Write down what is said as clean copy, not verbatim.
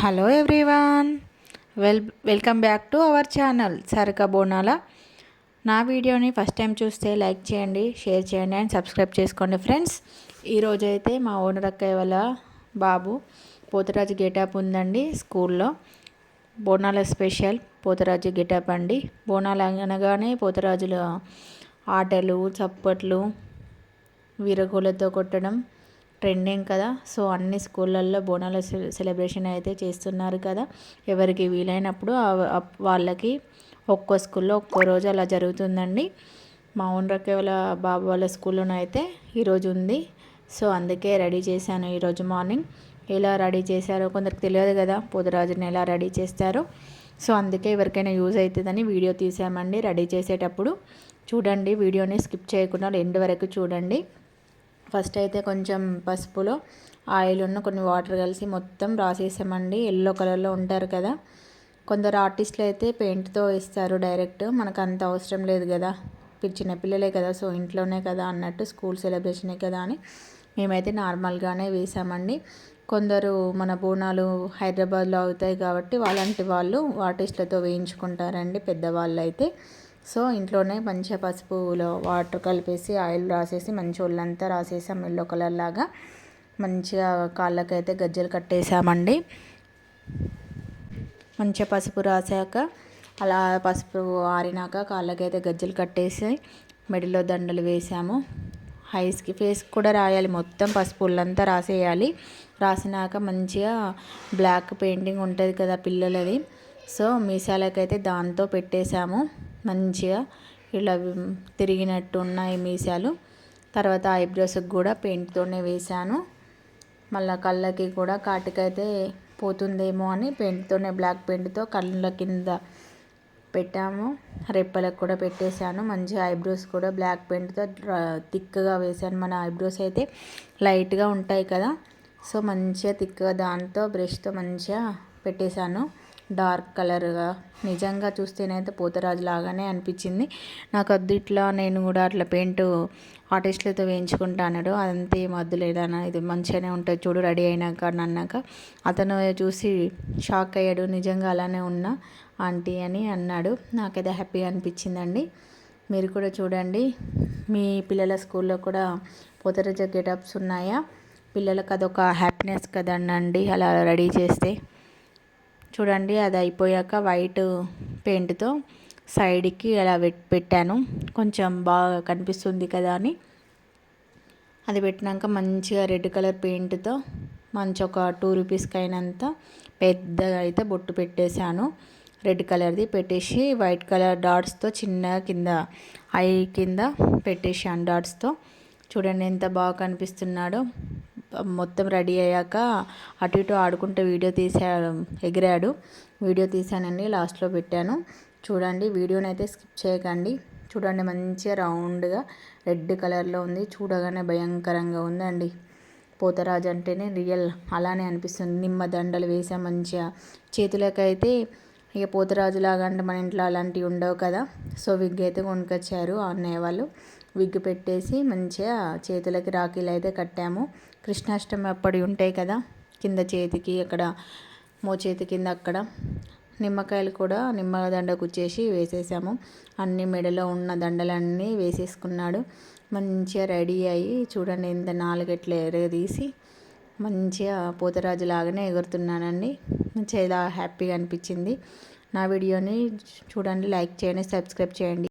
Hello everyone, welcome back to our channel Sarika Bonala. నా వీడియోని first time చూస్తే లైక్ చేయండి, షేర్ చేయండి అండ్ సబ్స్క్రైబ్ చేసుకోండి ఫ్రెండ్స్. ఈరోజు అయితే మా ఓనర్ అక్కయ్య వాళ్ళ బాబు పోతరాజు గెటప్ ఉందండి స్కూల్లో. బోనాల స్పెషల్ పోతరాజు గెటప్ అండి. బోనాలు అనగానే పోతరాజుల ఆటలు, చప్పట్లు, వీరగోలతో కొట్టడం ట్రెండింగ్ కదా. సో అన్ని స్కూళ్ళల్లో బోనాల సెలబ్రేషన్ అయితే చేస్తున్నారు కదా. ఎవరికి వీలైనప్పుడు వాళ్ళకి ఒక్కో స్కూల్లో ఒక్కో రోజు అలా జరుగుతుందండి. మా ఓనర్ వాళ్ళ బాబు వాళ్ళ స్కూల్లోనూ అయితే ఈరోజు ఉంది. సో అందుకే రెడీ చేశాను ఈరోజు మార్నింగ్. ఎలా రెడీ చేశారో కొందరికి తెలియదు కదా, పోతరాజుని ఎలా రెడీ చేస్తారో. సో అందుకే ఎవరికైనా యూజ్ అవుతుందని వీడియో తీసామండి. రెడీ చేసేటప్పుడు చూడండి, వీడియోని స్కిప్ చేయకుండా ఎండ్ వరకు చూడండి. ఫస్ట్ అయితే కొంచెం పసుపులో ఆయిల్ ఉన్న కొన్ని వాటర్ కలిసి మొత్తం రాసేసామండి. ఎల్లో కలర్లో ఉంటారు కదా. కొందరు ఆర్టిస్టులు అయితే పెయింట్తో వేస్తారు డైరెక్ట్. మనకు అంత అవసరం లేదు కదా, చిన్న పిల్లలే కదా, సో ఇంట్లోనే కదా అన్నట్టు, స్కూల్ సెలబ్రేషనే కదా అని మేమైతే నార్మల్గానే వేసామండి. కొందరు మన బోనాలు హైదరాబాద్లో అవుతాయి కాబట్టి వాళ్ళంటి వాళ్ళు ఆర్టిస్టులతో వేయించుకుంటారండి పెద్దవాళ్ళు అయితే. సో ఇంట్లోనే మంచిగా పసుపులో వాటర్ కలిపేసి ఆయిల్ రాసేసి మంచి ఒళ్ళంతా రాసేసాం ఎల్లో కలర్ లాగా. మంచిగా కాళ్ళకైతే గజ్జలు కట్టేసామండి. మంచిగా పసుపు రాసాక అలా పసుపు ఆరినాక కాళ్ళకైతే గజ్జలు కట్టేసి మెడలో దండలు వేసాము. ఐస్కి ఫేస్కి కూడా రాయాలి, మొత్తం పసుపు ఒళ్ళంతా రాసేయాలి. రాసినాక మంచిగా బ్లాక్ పెయింటింగ్ ఉంటుంది కదా పిల్లలది, సో మీసాలకైతే దాంతో పెట్టేశాము. మంచిగా ఇలా తిరిగినట్టు ఉన్నాయి మీసాలు. తర్వాత ఐబ్రోస్కి కూడా పెయింట్తోనే వేశాను. మళ్ళీ కళ్ళకి కూడా కాటికైతే పోతుందేమో అని పెయింట్తోనే బ్లాక్ పెయింట్తో కళ్ళ కింద పెట్టాము. రెప్పలకు కూడా పెట్టేశాను. మంచిగా ఐబ్రోస్ కూడా బ్లాక్ పెయింట్తో థిక్గా వేశాను. మన ఐబ్రోస్ అయితే లైట్గా ఉంటాయి కదా, సో మంచిగా థిక్గా దాంతో బ్రష్తో మంచిగా పెట్టేశాను డార్క్ కలర్గా. నిజంగా చూస్తేనైతే పోతరాజు లాగానే అనిపించింది నాకు. వద్దు ఇట్లా నేను కూడా అట్లా పెయింట్ ఆర్టిస్టులతో వేయించుకుంటా అన్నాడు. అదంతా ఏం వద్దు లేదన్నా, ఇది మంచిగానే ఉంటుంది చూడు రెడీ అయినాక అని అన్నాక అతను చూసి షాక్ అయ్యాడు. నిజంగా అలానే ఉన్నా ఆంటీ అని అన్నాడు. నాకైతే హ్యాపీగా అనిపించిందండి. మీరు కూడా చూడండి, మీ పిల్లల స్కూల్లో కూడా పోతరాజు గెటప్స్ ఉన్నాయా? పిల్లలకు అదొక హ్యాపీనెస్ కదండి అలా రెడీ చేస్తే. చూడండి, అది అయిపోయాక వైట్ పెయింట్తో సైడ్కి అలా పెట్టాను, కొంచెం బాగా కనిపిస్తుంది కదా అని. అది పెట్టినాక మంచిగా రెడ్ కలర్ పెయింట్తో మంచి ఒక 2 రూపీస్కి అయినంత పెద్దగా అయితే బొట్టు పెట్టేశాను. రెడ్ కలర్ది పెట్టేసి వైట్ కలర్ డాట్స్తో చిన్న కింద ఐ కింద పెట్టేశాను డాట్స్తో. చూడండి ఎంత బాగా కనిపిస్తున్నాడో. మొత్తం రెడీ అయ్యాక అటు ఇటు ఆడుకుంటూ వీడియో ఎగిరాడు. వీడియో తీసానండి, లాస్ట్లో పెట్టాను. చూడండి, వీడియోని అయితే స్కిప్ చేయకండి. చూడండి మంచిగా రౌండ్గా రెడ్ కలర్లో ఉంది. చూడగానే భయంకరంగా ఉందండి. పోతరాజు అంటేనే రియల్ అలానే అనిపిస్తుంది. నిమ్మ దండలు వేసాం మంచిగా. చేతులకైతే ఇక పోతరాజు లాగా అంటే మన ఇంట్లో అలాంటివి ఉండవు కదా, సో విగ్ అయితే కొనుకొచ్చారు అన్నయ్య వాళ్ళు. విగ్ పెట్టేసి మంచిగా చేతులకి రాఖీలు అయితే కట్టాము. కృష్ణాష్టమి అప్పటి ఉంటాయి కదా, కింద చేతికి అక్కడ మోచేతి కింద అక్కడ నిమ్మకాయలు కూడా నిమ్మ దండ కుచ్చేసి వేసేసాము. అన్ని మెడలో ఉన్న దండలన్నీ వేసేసుకున్నాడు. మంచిగా రెడీ అయ్యి చూడండి ఎంత నాలుగెట్ల ఎరగదీసి మంచిగా పోతరాజు లాగానే ఎగురుతున్నానండి. మంచిగా ఇలా హ్యాపీగా అనిపించింది. నా వీడియోని చూడండి, లైక్ చేయండి, సబ్స్క్రైబ్ చేయండి.